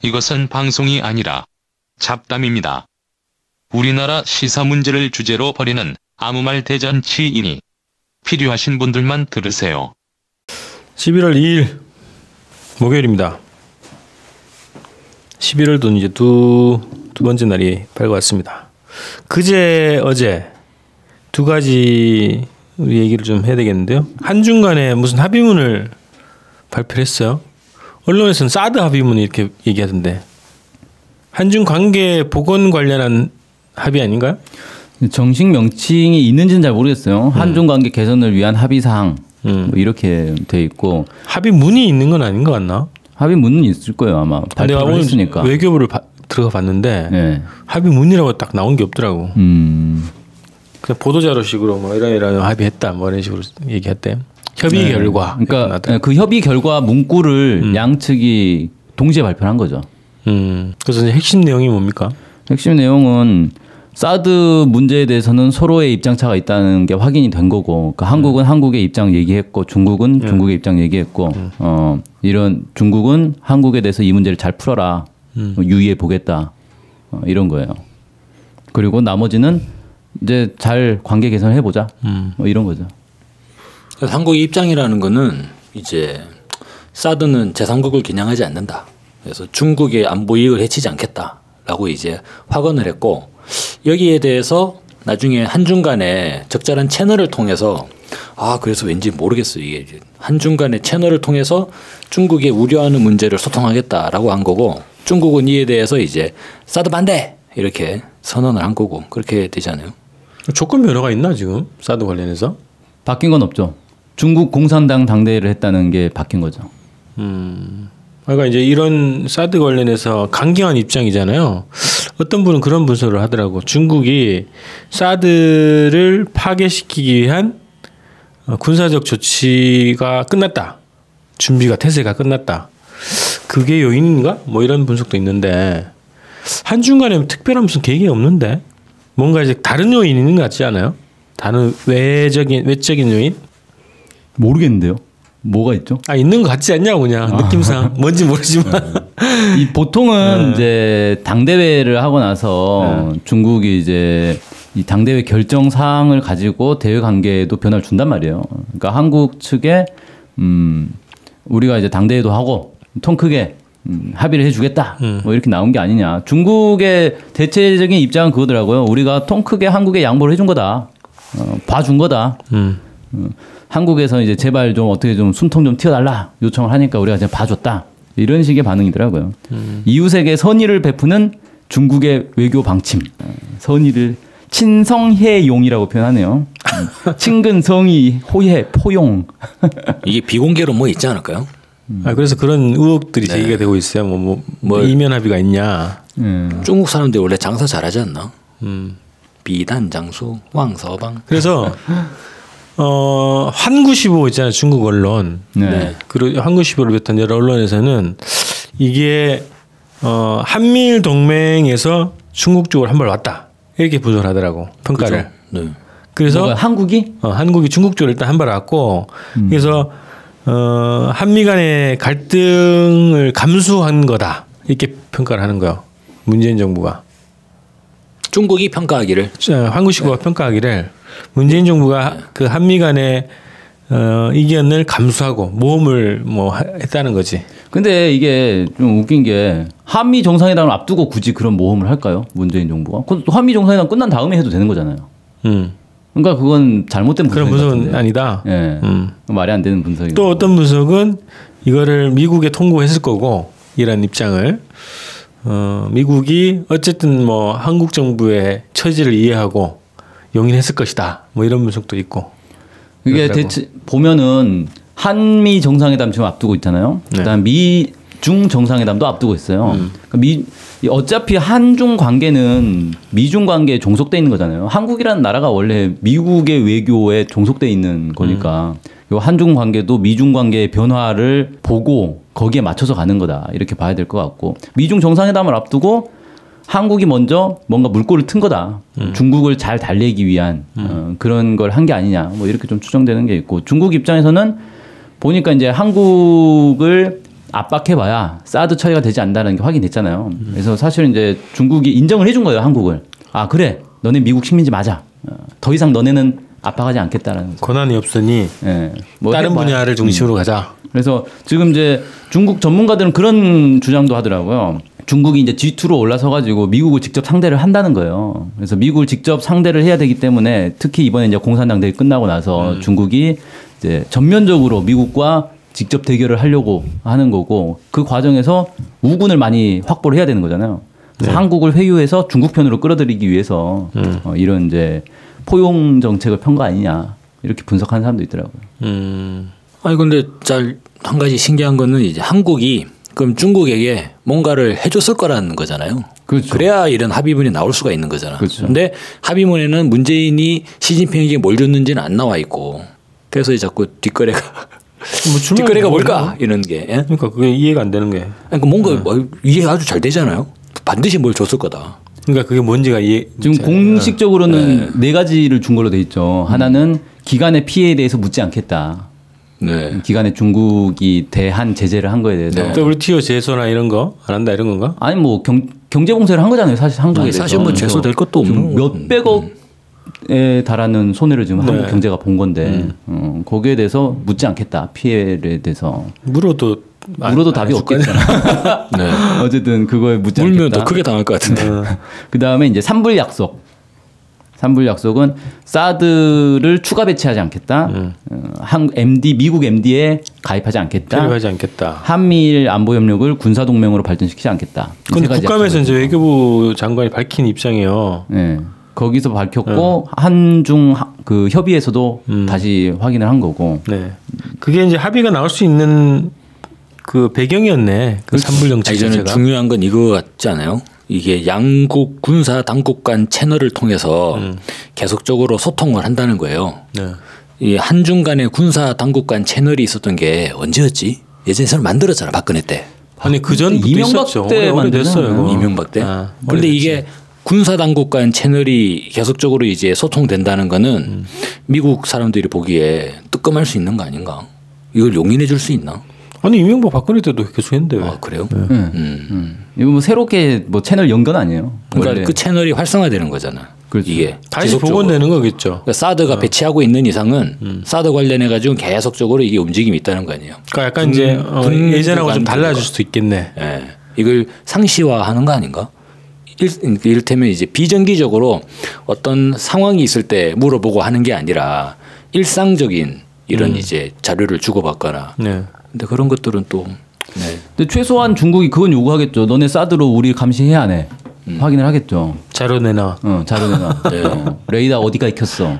이것은 방송이 아니라 잡담입니다. 우리나라 시사 문제를 주제로 벌이는 아무 말 대잔치이니 필요하신 분들만 들으세요. 11월 2일 목요일입니다. 11월도 이제 두 번째 날이 밝아왔습니다. 그제 어제 두 가지 우리 얘기를 좀 해야 되겠는데요. 한중간에 무슨 합의문을 발표를 했어요. 언론에서는 사드 합의문 이렇게 얘기하던데 한중 관계 복원 관련한 합의 아닌가요? 정식 명칭이 있는지는 잘 모르겠어요. 한중 관계 개선을 위한 합의 사항 뭐 이렇게 돼 있고 합의문이 있는 건 아닌 것 같나? 합의문은 있을 거예요 아마. 발표를 했으니까. 외교부를 들어가 봤는데 네. 합의문이라고 딱 나온 게 없더라고. 그냥 보도자료식으로 뭐 이런 합의했다 뭐 이런 식으로 얘기했대. 협의 결과. 그러니까 그 협의 결과 문구를 양측이 동시에 발표한 거죠. 그래서 이제 핵심 내용이 뭡니까? 핵심 내용은 사드 문제에 대해서는 서로의 입장차가 있다는 게 확인이 된 거고, 그러니까 한국은 한국의 입장 얘기했고, 중국은 중국의 입장 얘기했고, 이런 중국은 한국에 대해서 이 문제를 잘 풀어라, 유의해 보겠다, 이런 거예요. 그리고 나머지는 이제 잘 관계 개선을 해보자, 뭐 이런 거죠. 그래서 한국의 입장이라는 거는 이제 사드는 제3국을 겨냥하지 않는다. 그래서 중국의 안보 이익을 해치지 않겠다라고 이제 확언을 했고, 여기에 대해서 나중에 한중 간에 적절한 채널을 통해서 그래서 왠지 모르겠어요. 이게 한중 간의 채널을 통해서 중국의 우려하는 문제를 소통하겠다라고 한 거고, 중국은 이에 대해서 이제 사드 반대 이렇게 선언을 한 거고, 그렇게 되잖아요. 조건 변화가 있나 지금 사드 관련해서? 바뀐 건 없죠. 중국 공산당 당대회를 했다는 게 바뀐 거죠. 그러니까 이제 이런 사드 관련해서 강경한 입장이잖아요. 어떤 분은 그런 분석을 하더라고. 중국이 사드를 파괴시키기 위한 군사적 조치가 끝났다. 준비가 태세가 끝났다. 그게 요인인가? 뭐 이런 분석도 있는데 한중 간에 특별한 무슨 계획이 없는데 뭔가 이제 다른 요인이 있는 것 같지 않아요? 다른 외적인 요인? 모르겠는데요. 뭐가 있죠? 있는 것 같지 않냐고 그냥 느낌상 뭔지 모르지만 이 보통은 이제 당대회를 하고 나서 중국이 이제 이 당대회 결정 사항을 가지고 대외 관계에도 변화를 준단 말이에요. 그러니까 한국 측에 우리가 이제 당대회도 하고 통 크게 합의를 해주겠다 뭐 이렇게 나온 게 아니냐. 중국의 대체적인 입장은 그거더라고요. 우리가 통 크게 한국에 양보를 해준 거다. 봐준 거다. 한국에서 이제 제발 좀 어떻게 좀 숨통 좀 튀어달라 요청을 하니까 우리가 그냥 봐줬다. 이런 식의 반응이더라고요. 이웃에게 선의를 베푸는 중국의 외교 방침. 선의를 친성혜용이라고 표현하네요. 친근, 성의, 호혜, 포용. 이게 비공개로 뭐 있지 않을까요? 그래서 그런 의혹들이 제기가 되고 있어요. 뭐 이면 합의가 있냐. 중국 사람들이 원래 장사 잘하지 않나? 비단 장수 왕서방. 그래서 한구시보 있잖아요. 중국 언론. 네. 그리고 한구시보를 비롯한 여러 언론에서는 이게 한미일 동맹에서 중국 쪽으로 한 발 왔다. 이렇게 보도를 하더라고. 평가를. 네. 그래서 한국이? 한국이 중국 쪽으로 일단 한 발 왔고 그래서 한미 간의 갈등을 감수한 거다. 이렇게 평가를 하는 거예요. 문재인 정부가. 중국이 평가하기를. 한국시보가 평가하기를 문재인 정부가 그 한미 간의 이견을 감수하고 모험을 했다는 거지. 근데 이게 좀 웃긴 게 한미 정상회담을 앞두고 굳이 그런 모험을 할까요? 문재인 정부가. 한미 정상회담 끝난 다음에 해도 되는 거잖아요. 그러니까 그건 잘못된 분석. 그런 분석은 아니다. 예. 말이 안 되는 분석이고. 또 어떤 분석은 이거를 미국에 통보했을 거고 이런 입장을 미국이 어쨌든 한국 정부의 처지를 이해하고 용인했을 것이다. 이런 분석도 있고. 이게 대체 보면은 한미 정상회담 지금 앞두고 있잖아요. 그다음 미중 정상회담도 앞두고 있어요. 그러니까 어차피 한중 관계는 미중 관계에 종속돼 있는 거잖아요. 한국이라는 나라가 원래 미국의 외교에 종속돼 있는 거니까 요 한중 관계도 미중 관계의 변화를 보고 거기에 맞춰서 가는 거다. 이렇게 봐야 될 것 같고, 미중 정상회담을 앞두고 한국이 먼저 뭔가 물꼬를 튼 거다. 중국을 잘 달래기 위한 그런 걸 한 게 아니냐. 이렇게 좀 추정되는 게 있고, 중국 입장에서는 보니까 이제 한국을 압박해봐야 사드 처리가 되지 않는다는 게 확인됐잖아요. 그래서 사실은 이제 중국이 인정을 해준 거예요, 한국을. 아 그래, 너네 미국 식민지 맞아. 더 이상 너네는 압박하지 않겠다라는 거죠. 권한이 없으니 예, 뭐 다른 해봐야. 분야를 중심으로 가자. 그래서 지금 이제 중국 전문가들은 그런 주장도 하더라고요. 중국이 이제 G2로 올라서 가지고 미국을 직접 상대를 한다는 거예요. 그래서 미국을 직접 상대를 해야 되기 때문에 특히 이번에 이제 공산당 대회 끝나고 나서 중국이 이제 전면적으로 미국과 직접 대결을 하려고 하는 거고 그 과정에서 우군을 많이 확보를 해야 되는 거잖아요. 그래서 한국을 회유해서 중국 편으로 끌어들이기 위해서 이런 이제 포용 정책을 편 거 아니냐 이렇게 분석하는 사람도 있더라고요. 아니 근데 한 가지 신기한 거는 이제 한국이 그럼 중국에게 뭔가를 해줬을 거라는 거잖아요. 그렇죠. 그래야 이런 합의문이 나올 수가 있는 거잖아. 그렇죠. 근데 합의문에는 문재인이 시진핑에게 뭘 줬는지는 안 나와 있고 그래서 자꾸 뒷거래가 뒷거래가 뭘까 이런 게. 예? 그러니까 그게 이해가 안 되는 게. 그러니까 뭔가 이해가 아주 잘 되잖아요. 반드시 뭘 줬을 거다. 그러니까 그게 뭔지가 지금 공식적으로는 네 가지를 준 걸로 돼 있죠. 하나는 기간의 피해에 대해서 묻지 않겠다. 네. 기간에 중국이 대한 제재를 한 거에 대해서. WTO 제소나 이런 거 안 한다 이런 건가? 아니 뭐 경제 봉쇄를 한 거잖아요. 사실 한국에 대해서. 사실 뭐 제소될 것도 없는 몇백억에 달하는 손해를 지금 한국 경제가 본 건데 거기에 대해서 묻지 않겠다. 피해에 대해서. 물어도 답이 없겠잖아. 네. 어쨌든 그거에 묻지 물면 않겠다. 더 크게 당할 것 같은데. 그 다음에 이제 삼불 약속. 삼불 약속은 사드를 추가 배치하지 않겠다. 미국 MD에 가입하지 않겠다. 가입하지 않겠다. 한미일 안보 협력을 군사 동맹으로 발전시키지 않겠다. 근데 국감에서 이제 외교부 장관이 밝힌 입장이에요. 네. 거기서 밝혔고 한중 그 협의에서도 다시 확인을 한 거고. 네. 그게 이제 합의가 나올 수 있는 그 배경이었네. 그 삼불 정책 저는 자체가. 중요한 건 이거 같지 않아요? 이게 양국 군사 당국 간 채널을 통해서 계속적으로 소통을 한다는 거예요. 네. 이 한중 간의 군사 당국 간 채널이 있었던 게 언제였지? 예전에 서로 만들었잖아, 박근혜 때. 아니 그 전부터 이명박 있었죠. 때 오래됐어요. 이거. 이명박 때. 아, 그런데 오래됐지. 이게 군사 당국 간 채널이 계속적으로 이제 소통된다는 거는 미국 사람들이 보기에 뜨끔할 수 있는 거 아닌가? 이걸 용인해 줄 수 있나? 아니 이명박 박근혜 때도 계속 했는데 왜? 아, 그래요? 이거 뭐 새롭게 뭐 채널 연건 아니에요. 그러니까 원래. 그 채널이 활성화되는 거잖아. 그렇죠. 이게 다시 계속적으로. 복원되는 거겠죠. 그러니까 사드가 배치하고 있는 이상은 사드 관련해 가지고 계속적으로 이게 움직임이 있다는 거 아니에요. 그러니까 약간 이제 예전하고 좀 달라질 거. 수도 있겠네. 예. 이걸 상시화하는 거 아닌가? 이를테면 이제 비정기적으로 어떤 상황이 있을 때 물어보고 하는 게 아니라 일상적인 이런 이제 자료를 주고받거나. 네. 근데 그런 것들은 또. 네. 근데 최소한 중국이 그건 요구하겠죠. 너네 사드로 우리 감시해야 하네. 확인을 하겠죠. 자료 내놔. 자료 내놔. 레이더 어디가 익혔어.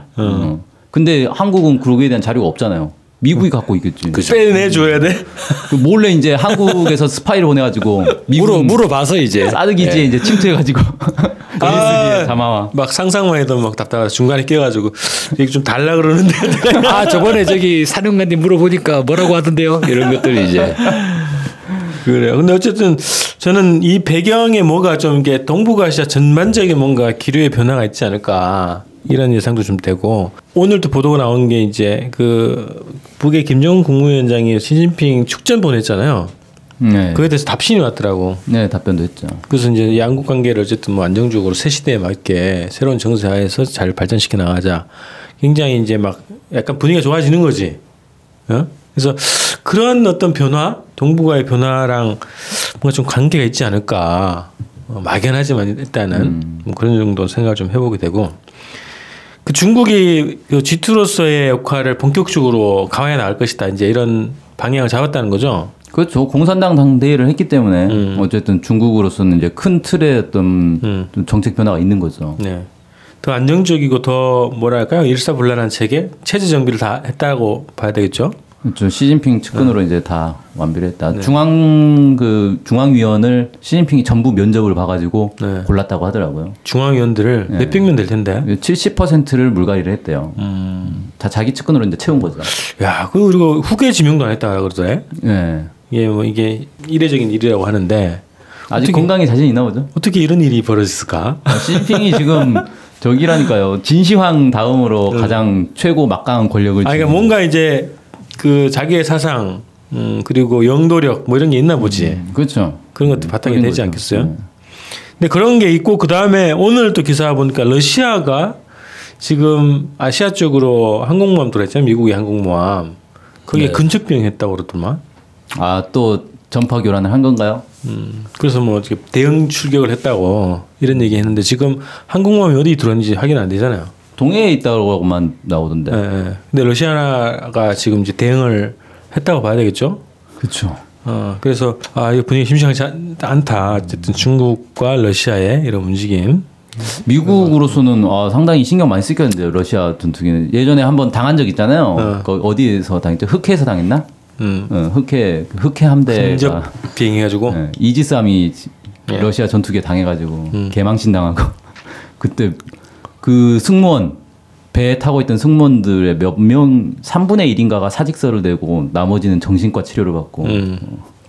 근데 한국은 그거에 대한 자료가 없잖아요. 미국이 갖고 있겠지. 빼내줘야 돼. 그 몰래 이제 한국에서 스파이를 보내가지고 미국 물어봐서 이제 사드 기지에 이제 침투해가지고 SB에 담아와. 막 상상만 해도 막 답답하다. 중간에 끼어가지고 이게 좀 달라 그러는데. 아 저번에 저기 사령관님 물어보니까 뭐라고 하던데요? 이런 것들 이제. 그래요. 근데 어쨌든 저는 이 배경에 뭐가 좀 이게 동북아시아 전반적인 뭔가 기류의 변화가 있지 않을까 이런 예상도 좀 되고 오늘도 보도가 나온 게 이제 그 북의 김정은 국무위원장이 시진핑 축전 보냈잖아요. 네. 그에 대해서 답신이 왔더라고. 네, 답변도 했죠. 그래서 이제 양국 관계를 어쨌든 뭐 안정적으로 새 시대에 맞게 새로운 정세하에서 잘 발전시켜 나가자. 굉장히 이제 막 약간 분위기가 좋아지는 거지. 어? 그래서 그런 어떤 변화, 동북아의 변화랑 뭔가 좀 관계가 있지 않을까. 막연하지만 일단은 뭐 그런 정도 생각을 좀 해보게 되고. 그 중국이 그 G2로서의 역할을 본격적으로 강화해 나갈 것이다. 이제 이런 방향을 잡았다는 거죠. 그렇죠. 공산당 당대회를 했기 때문에 어쨌든 중국으로서는 이제 큰 틀의 어떤 정책 변화가 있는 거죠. 네. 더 안정적이고 더 뭐랄까요? 일사불란한 체제 정비를 다 했다고 봐야 되겠죠. 그렇죠. 시진핑 측근으로 이제 다 완비를 했다. 중앙위원을 시진핑이 전부 면접을 봐가지고 골랐다고 하더라고요. 중앙위원들을 몇백 명 될 텐데. 70%를 물갈이를 했대요. 다 자기 측근으로 이제 채운 거죠. 야, 그리고 후계 지명도 안 했다 그러더래. 네. 예, 뭐 이게 이례적인 일이라고 하는데 아직 건강에 자신 있나 보죠. 어떻게 이런 일이 벌어졌을까? 시진핑이 지금 저기라니까요. 진시황 다음으로 가장 최고 막강한 권력을. 그러니까 뭔가 이제 그 자기의 사상 그리고 영도력 뭐 이런 게 있나 보지. 그렇죠. 그런 것도 바탕이 되지 거죠. 않겠어요? 근데 그런 게 있고 그 다음에 오늘 또 기사 보니까 러시아가 지금 아시아 쪽으로 항공모함 들어왔잖아요. 미국의 항공모함. 거기에 네. 근접 비행했다고 그러더만. 또 전파 교란을 한 건가요? 그래서 뭐 어떻게 대응 출격을 했다고 이런 얘기했는데 지금 항공모함이 어디 들어왔는지 확인 안 되잖아요. 동해에 있다고만 나오던데. 예, 예. 근데 러시아가 지금 이제 대응을 했다고 봐야 되겠죠. 그렇죠. 그래서 이 분위기 심심하지 않다. 어쨌든 중국과 러시아의 이런 움직임. 미국으로서는 상당히 신경 많이 쓰였는데요. 러시아 전투기는 예전에 한번 당한 적 있잖아요. 어디에서 당했죠? 흑해에서 당했나? 흑해 함대가 근접 비행해가지고. 네, 이지스함이 러시아 전투기에 당해가지고 개망신 당하고 그때 그 승무원 배에 타고 있던 승무원들의 몇 명 3분의 1인가가 사직서를 내고 나머지는 정신과 치료를 받고.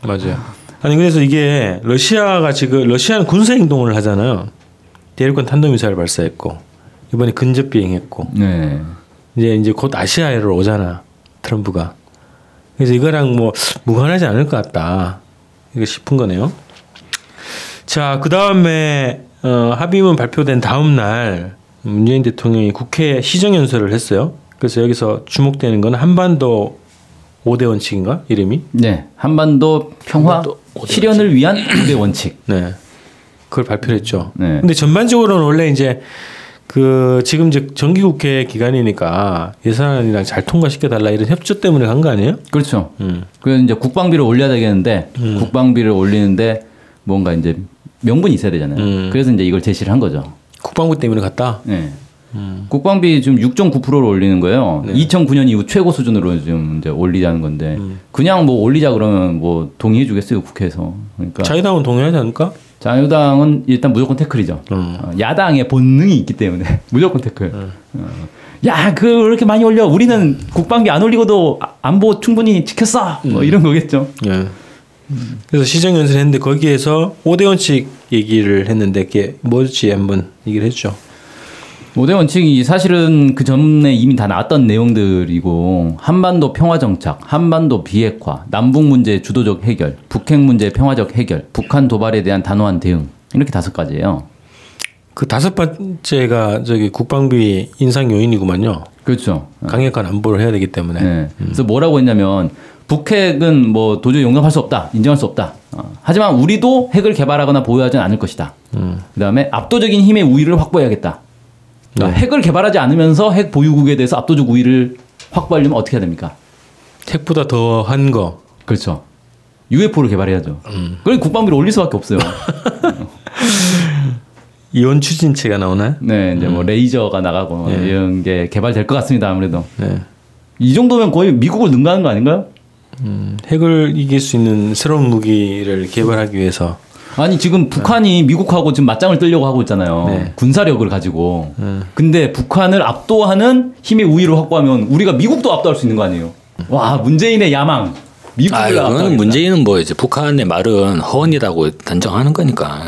맞아요. 아니 그래서 이게 러시아는 군사 행동을 하잖아요. 대륙간 탄도미사일을 발사했고 이번에 근접 비행했고 네. 이제 곧 아시아에로 오잖아 트럼프가. 그래서 이거랑 뭐 무관하지 않을 것 같다. 이거 싶은 거네요. 자, 그 다음에 합의문 발표된 다음 날 문재인 대통령이 국회 시정연설을 했어요. 그래서 여기서 주목되는 건 한반도 5대 원칙인가 이름이? 네. 한반도 평화 실현을 위한 5대 원칙. 네. 그걸 발표를 했죠. 네. 근데 전반적으로는 원래 이제 지금 이제 정기국회 기간이니까 예산이랑 잘 통과시켜 달라 이런 협조 때문에 간 거 아니에요? 그렇죠. 그래서 이제 국방비를 올려야 되겠는데 국방비를 올리는데 뭔가 이제 명분이 있어야 되잖아요. 그래서 이제 이걸 제시를 한 거죠. 국방부 때문에 갔다. 네. 국방비 지금 6.9%를 올리는 거예요. 네. 2009년 이후 최고 수준으로 지금 이제 올리자는 건데 그냥 뭐 올리자 그러면 뭐 동의해 주겠어요 국회에서. 그러니까 자유당은 동의하지 않을까? 자유당은 일단 무조건 태클이죠. 야당의 본능이 있기 때문에 무조건 태클. 야, 그렇게 많이 올려. 우리는 국방비 안 올리고도 안보 충분히 지켰어. 뭐 이런 거겠죠. 예. 그래서 시정연설을 했는데 거기에서 5대 원칙 얘기를 했는데 그게 뭐지 한번 얘기를 했죠. 5대 원칙이 사실은 그 전에 이미 다 나왔던 내용들이고 한반도 평화 정착, 한반도 비핵화, 남북 문제 주도적 해결, 북핵 문제 평화적 해결, 북한 도발에 대한 단호한 대응 이렇게 5가지예요. 그 5번째가 저기 국방비 인상 요인이구만요. 그렇죠. 강력한 안보를 해야 되기 때문에. 네. 그래서 뭐라고 했냐면 북핵은 뭐 도저히 용납할 수 없다, 인정할 수 없다. 하지만 우리도 핵을 개발하거나 보유하지는 않을 것이다. 그다음에 압도적인 힘의 우위를 확보해야겠다. 그러니까 핵을 개발하지 않으면서 핵 보유국에 대해서 압도적 우위를 확보하려면 어떻게 해야 됩니까? 핵보다 더한 거. 그렇죠. UFO를 개발해야죠. 그럼 국방비를 올릴 수밖에 없어요. 이원 추진체가 나오나요? 네, 이제 뭐 레이저가 나가고 이런 게 개발될 것 같습니다. 아무래도 네. 이 정도면 거의 미국을 능가하는 거 아닌가요? 핵을 이길 수 있는 새로운 무기를 개발하기 위해서. 아니 지금 북한이 미국하고 지금 맞짱을 뜨려고 하고 있잖아요. 네. 군사력을 가지고. 근데 북한을 압도하는 힘의 우위를 확보하면 우리가 미국도 압도할 수 있는 거 아니에요? 와, 문재인의 야망. 미국을 이거는 문재인은 뭐 이제 북한의 말은 허언이라고 단정하는 거니까.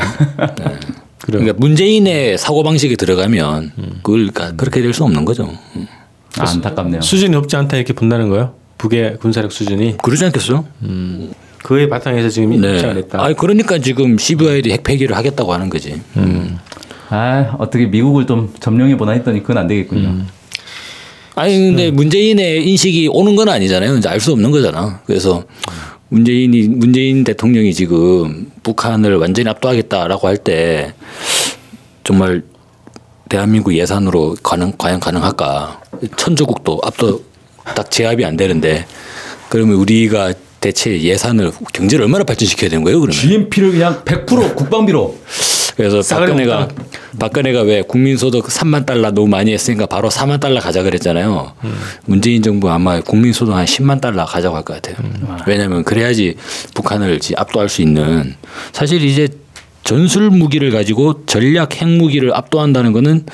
네. 그러니까 문재인의 사고 방식에 들어가면 그걸 그렇게 될 수 없는 거죠. 안타깝네요. 수준이 높지 않다 이렇게 본다는 거예요? 북의 군사력 수준이. 그러지 않겠어요? 그에 바탕에서 지금 입장을 했다. 그러니까 지금 CBI들이 핵 폐기를 하겠다고 하는 거지. 어떻게 미국을 좀 점령해 보나 했더니 그건 안 되겠군요. 근데 문재인의 인식이 오는 건 아니잖아요. 이제 알 수 없는 거잖아. 그래서 문재인 대통령이 지금 북한을 완전히 압도하겠다라고 할 때 정말 대한민국 예산으로 과연 가능할까? 천조국도 압도 딱 제압이 안 되는데 그러면 우리가 대체 예산을 경제를 얼마나 발전시켜야 되는 거예요? 그러면 GNP를 그냥 100% 국방비로. 그래서 박근혜가 왜 국민소득 3만 달러 너무 많이 했으니까 바로 4만 달러 가자 그랬잖아요. 문재인 정부 아마 국민소득 한 10만 달러 가자고 할 것 같아요. 왜냐하면 그래야지 북한을 압도할 수 있는. 사실 이제 전술 무기를 가지고 전략 핵무기를 압도한다는 거는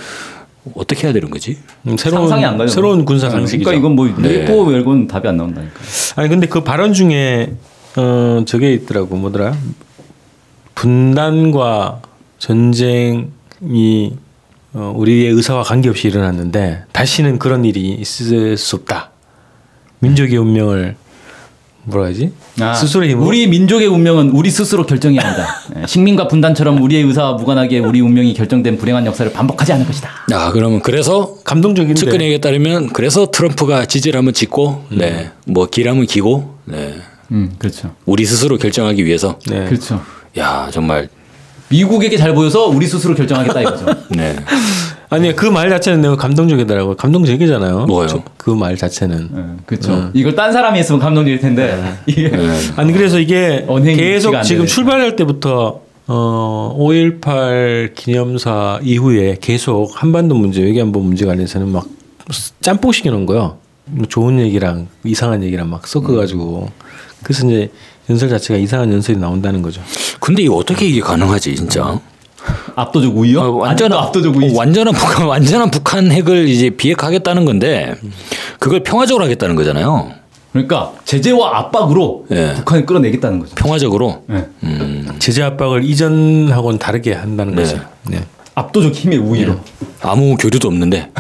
어떻게 해야 되는 거지? 상상이 안 가요. 새로운 군사 상식이죠. 그러니까 이건 뭐 UFO 말고는 답이 안 나온다니까. 아니 근데 그 발언 중에 저게 있더라고. 뭐더라? 분단과 전쟁이 우리의 의사와 관계없이 일어났는데 다시는 그런 일이 있을 수 없다. 민족의 운명을 뭐라 하지? 아, 스스로의 힘으로. 우리 민족의 운명은 우리 스스로 결정해야 한다. 예, 식민과 분단처럼 우리의 의사와 무관하게 우리 운명이 결정된 불행한 역사를 반복하지 않을 것이다. 아 그러면 그래서 감동적인데. 측근 얘기에 따르면 그래서 트럼프가 지지를 한번 짓고 네, 뭐 기람은 기고 네, 그렇죠. 우리 스스로 결정하기 위해서 네. 그렇죠. 야 정말 미국에게 잘 보여서 우리 스스로 결정하겠다 이거죠. 네 아니 그 말 자체는 내가 감동적이더라고. 감동적이잖아요. 뭐예요? 그 말 자체는. 그렇죠. 이걸 딴 사람이 했으면 감동일 텐데. 이게 아니 그래서 이게 언행이 계속 일치가 안 지금 되네. 출발할 때부터 5.18 기념사 이후에 계속 한반도 문제, 외교안보 문제 관련해서는 막 짬뽕 시켜놓은 거요. 뭐 좋은 얘기랑 이상한 얘기랑 막 섞어가지고 그래서 이제 연설 자체가 이상한 연설이 나온다는 거죠. 근데 이거 어떻게 이게 가능하지 진짜? 압도적 우위요? 완전한 압도적 우위. 완전한 북한 핵을 이제 비핵화하겠다는 건데 그걸 평화적으로 하겠다는 거잖아요. 그러니까 제재와 압박으로 예. 북한을 끌어내겠다는 거죠. 평화적으로. 네. 제재 압박을 이전하고는 다르게 한다는 네. 거죠. 네. 압도적 힘의 우위로. 아무 교류도 없는데.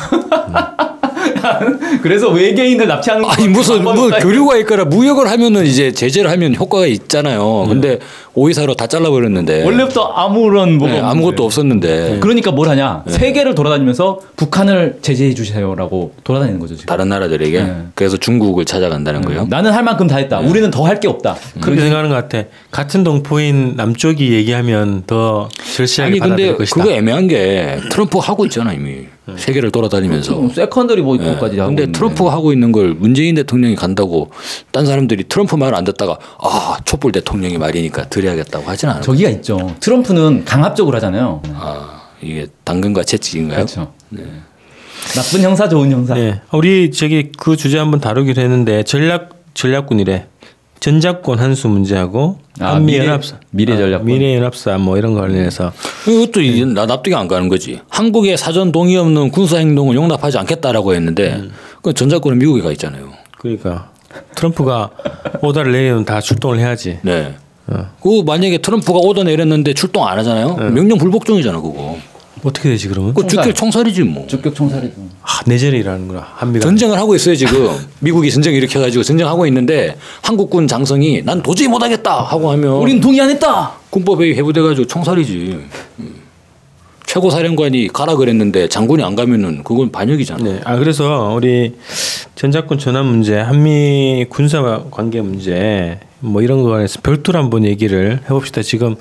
그래서 외계인을 납치하는 아니 무슨 뭐 교류가 있거나 무역을 하면은 이제 제재를 하면 효과가 있잖아요. 근데 오이사로 다 잘라버렸는데. 원래부터 아무런 뭐가 네, 아무것도 없었는데. 그러니까 뭘 하냐? 세계를 돌아다니면서 북한을 제재해 주세요라고 돌아다니는 거죠 지금. 다른 나라들에게. 네. 그래서 중국을 찾아간다는 거예요. 나는 할 만큼 다 했다. 우리는 더 할 게 없다. 그렇게 생각하는 것 같아. 같은 동포인 남쪽이 얘기하면 더 절실하게 아니 근데 받아들일 것이다. 그거 애매한 게 트럼프 하고 있잖아 이미. 세계를 돌아다니면서. 세컨더리 뭐 이거까지 하고. 근데 있는데. 트럼프가 하고 있는 걸 문재인 대통령이 간다고 딴 사람들이 트럼프 말 안 듣다가 아 촛불 대통령이 말이니까 드려야겠다고 하진 않아요. 저기가 있죠. 트럼프는 강압적으로 하잖아요. 아 이게 당근과 채찍인가요? 그렇죠. 나쁜 형사, 좋은 형사. 네. 우리 저기 그 주제 한번 다루기로 했는데 전략군이래. 전작권 한수 문제하고 한미연합사, 미래 전략권. 미래연합사 뭐 이런 거 관련해서 이것도 이제 나 납득이 안 가는 거지. 한국의 사전 동의 없는 군사 행동을 용납하지 않겠다라고 했는데 그 전작권은 미국에 가 있잖아요. 그러니까 트럼프가 오다를 내리면 다 출동을 해야지. 네. 그 만약에 트럼프가 오더 내렸는데 출동 안 하잖아요. 명령 불복종이잖아 그거. 어떻게 되지 그러면? 그 주격 총살이지 뭐. 적격 총살이죠. 내전이라는구나. 한미가. 전쟁을 하고 있어요 지금. 미국이 전쟁 일으켜가지고 전쟁하고 있는데 한국군 장성이 난 도저히 못하겠다 하고 하면 우린 동의 안 했다. 군법에 해부돼가지고 총살이지. 최고 사령관이 가라 그랬는데 장군이 안 가면은 그건 반역이잖아. 네. 그래서 우리 전작권 전환 문제, 한미 군사 관계 문제 뭐 이런 거 관해서 별도로 한번 얘기를 해봅시다. 지금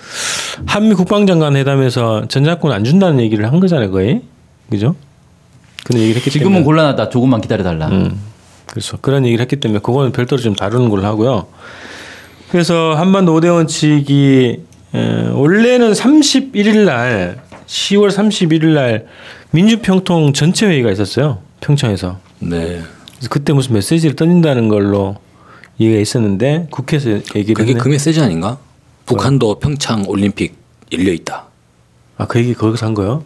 한미 국방장관 회담에서 전작권 안 준다는 얘기를 한 거잖아요, 거의. 그죠? 그런 얘기를 했기 지금은 때문에. 곤란하다. 조금만 기다려달라. 그래서 그런 얘기를 했기 때문에 그거는 별도로 좀 다루는 걸로 하고요. 그래서 한반도 5대 원칙이 원래는 31일 날 10월 31일 날 민주평통 전체 회의가 있었어요. 평창에서. 네. 그래서 그때 무슨 메시지를 던진다는 걸로 얘기가 있었는데 국회에서 얘기를 그게 했네. 그 메시지 아닌가? 북한도 평창 올림픽 열려 있다. 그 얘기 거기서 한 거요?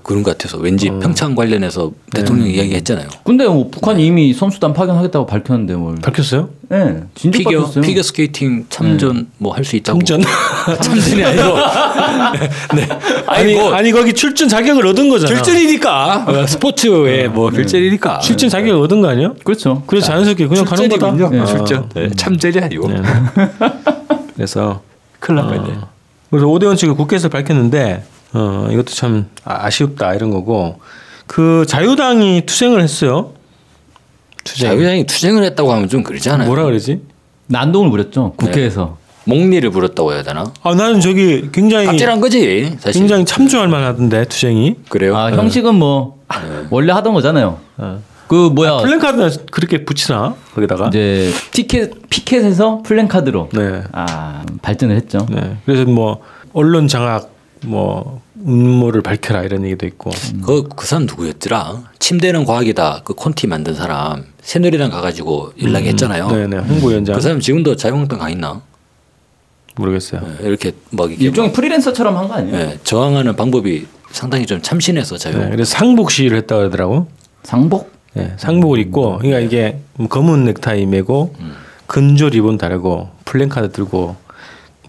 그런 것 같아서 왠지 평창 관련해서 대통령 이야기했잖아요. 근데 뭐 북한이 이미 선수단 파견하겠다고 밝혔는데 뭘? 밝혔어요? 네, 진짜 밝혔어요. 피겨 스케이팅 참전 뭐 할 수 있다고. 참전? 참전이 아니고. 네. 아니 거기 출전 자격을 얻은 거잖아. 결전이니까. 스포츠에 뭐 결전이니까. 출전 자격을 얻은 거 아니야? 그렇죠. 그래서 자연스럽게 그냥 가는 거다. 출전이군요. 아, 출전. 네. 참전이 아니고. 네. 그래서 큰일 났네. 그래서 5대 원칙을 국회에서 밝혔는데 이것도 참 아쉽다 이런 거고 그 자유당이 투쟁을 했어요. 자유당이 투쟁을 했다고 하면 좀 그러잖아요. 뭐라 그러지? 난동을 부렸죠. 국회에서. 목리를 부렸다고 해야 되나? 나는 저기 굉장히 갑질한 거지 사실. 굉장히 참조할 만하던데 투쟁이. 그래요? 형식은 뭐 원래 하던 거잖아요. 그 뭐야? 플랜카드는 그렇게 붙이나 거기다가? 이제 피켓에서 플랜카드로 네. 발전을 했죠. 네. 그래서 뭐 언론 장악 뭐 음모를 밝혀라 이런 얘기도 있고. 그 사람 누구였더라? 침대는 과학이다. 그 콘티 만든 사람 새누리당 가가지고 연락했잖아요. 네네. 홍보위원장. 그 사람 지금도 자유한국당 가 있나? 모르겠어요. 네, 이렇게 막 이렇게 일종의 프리랜서처럼 한 거 아니에요? 네, 저항하는 방법이 상당히 좀 참신해서 자유. 네. 그래서 상복 시위를 했다 그러더라고. 상복? 네. 상복을 입고 그러니까 이게 검은 넥타이 메고 근조 리본 다르고 플랜카드 들고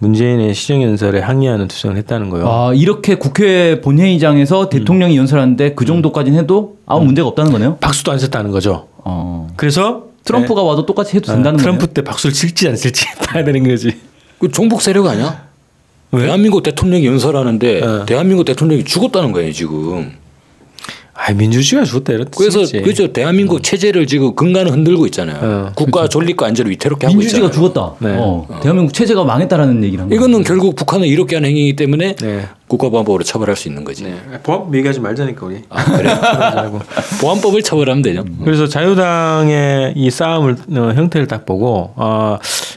문재인의 시정연설에 항의하는 투쟁을 했다는 거예요. 이렇게 국회 본회의장에서 대통령이 연설하는데 그 정도까지는 해도 아무 문제가 없다는 거네요. 박수도 안 쳤다는 거죠. 그래서 트럼프가 와도 똑같이 해도 된다는 거예요. 트럼프 때 박수를 칠지 안 칠지 봐야 되는 거지. 그 종북 세력 아니야? 왜? 대한민국 대통령이 연설하는데 대한민국 대통령이 죽었다는 거예요 지금. 아 민주주의가 죽었다 이런 그래서 뜻이지. 그죠 대한민국 체제를 지금 근간을 흔들고 있잖아요. 국가 존립과 안전을 위태롭게 하고 민주주의가 있잖아요. 죽었다. 네. 대한민국 체제가 망했다라는 얘기를 한 거예요. 이거는 결국 북한을 이롭게 하는 행위이기 때문에 네. 국가보안법으로 처벌할 수 있는 거지. 보안법 얘기하지 말자니까 우리. 그래? 보안법을 처벌하면 되죠. 그래서 자유당의 이 싸움을 형태를 딱 보고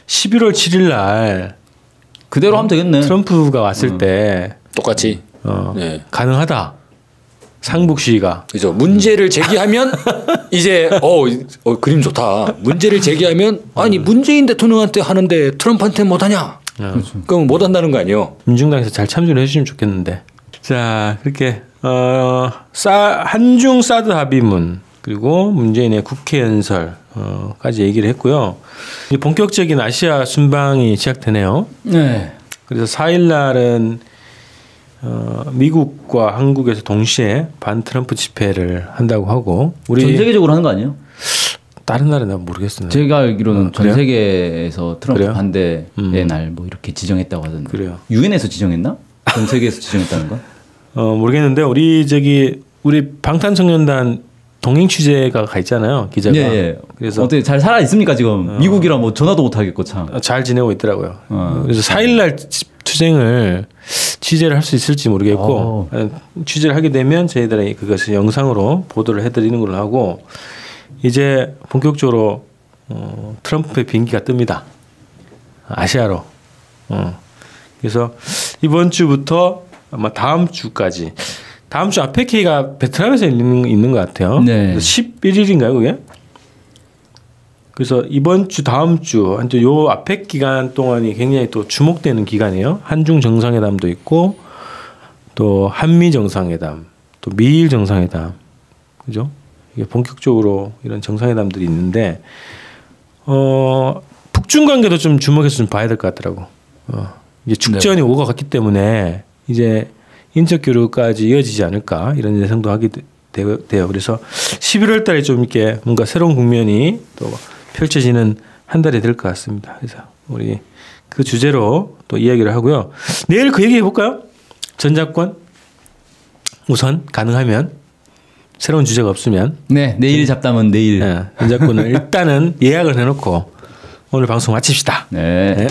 11월 7일 날 그대로 하면 되겠네. 트럼프가 왔을 때 똑같이. 네. 가능하다. 상북 시위가. 그죠. 문제를 제기하면 이제 그림 좋다. 문제를 제기하면 아니 문재인 대통령한테 하는데 트럼프한테 못하냐? 그럼 못한다는 거 아니에요? 민중당에서 잘 참조를 해주시면 좋겠는데. 자 그렇게 한중 사드 합의문 그리고 문재인의 국회 연설까지 얘기를 했고요. 이제 본격적인 아시아 순방이 시작되네요. 네. 그래서 4일 날은 미국과 한국에서 동시에 반 트럼프 집회를 한다고 하고 우리 전 세계적으로 하는 거 아니에요? 다른 나라는 난 모르겠어요. 제가 알기로는 전 그래요? 세계에서 트럼프 그래요? 반대의 날 뭐 이렇게 지정했다고 하던데. 그래요. 유엔에서 지정했나? 전 세계에서 지정했다는 거? 모르겠는데 우리 방탄소년단 동행 취재가 가 있잖아요. 기자가. 예. 그래서 어떻게 잘 살아 있습니까 지금? 미국이라 뭐 전화도 못 하겠고 참. 잘 지내고 있더라고요. 그래서 4일 날 투쟁을 취재를 할 수 있을지 모르겠고 취재를 하게 되면 저희들이 그것을 영상으로 보도를 해드리는 걸로 하고 이제 본격적으로 트럼프의 비행기가 뜹니다. 아시아로. 그래서 이번 주부터 아마 다음 주까지 다음 주 아페키가 베트남에서 있는 것 같아요. 네. 11일인가요, 그게? 그래서 이번 주 다음 주 요 아펙 기간 동안이 굉장히 또 주목되는 기간이에요. 한중 정상회담도 있고 또 한미 정상회담, 또 미일 정상회담, 그죠? 이게 본격적으로 이런 정상회담들이 있는데 북중 관계도 좀 주목해서 좀 봐야 될 것 같더라고. 이제 축전이 오고 갔기 때문에 이제 인적 교류까지 이어지지 않을까 이런 예상도 하게 돼요. 그래서 11월 달에 좀 이렇게 뭔가 새로운 국면이 또 펼쳐지는 한 달이 될 것 같습니다. 그래서 우리 그 주제로 또 이야기를 하고요. 내일 그 얘기 해볼까요? 전작권 우선 가능하면 새로운 주제가 없으면 네, 내일 잡담은 내일. 전작권을 일단은 예약을 해놓고 오늘 방송 마칩시다. 네. 네.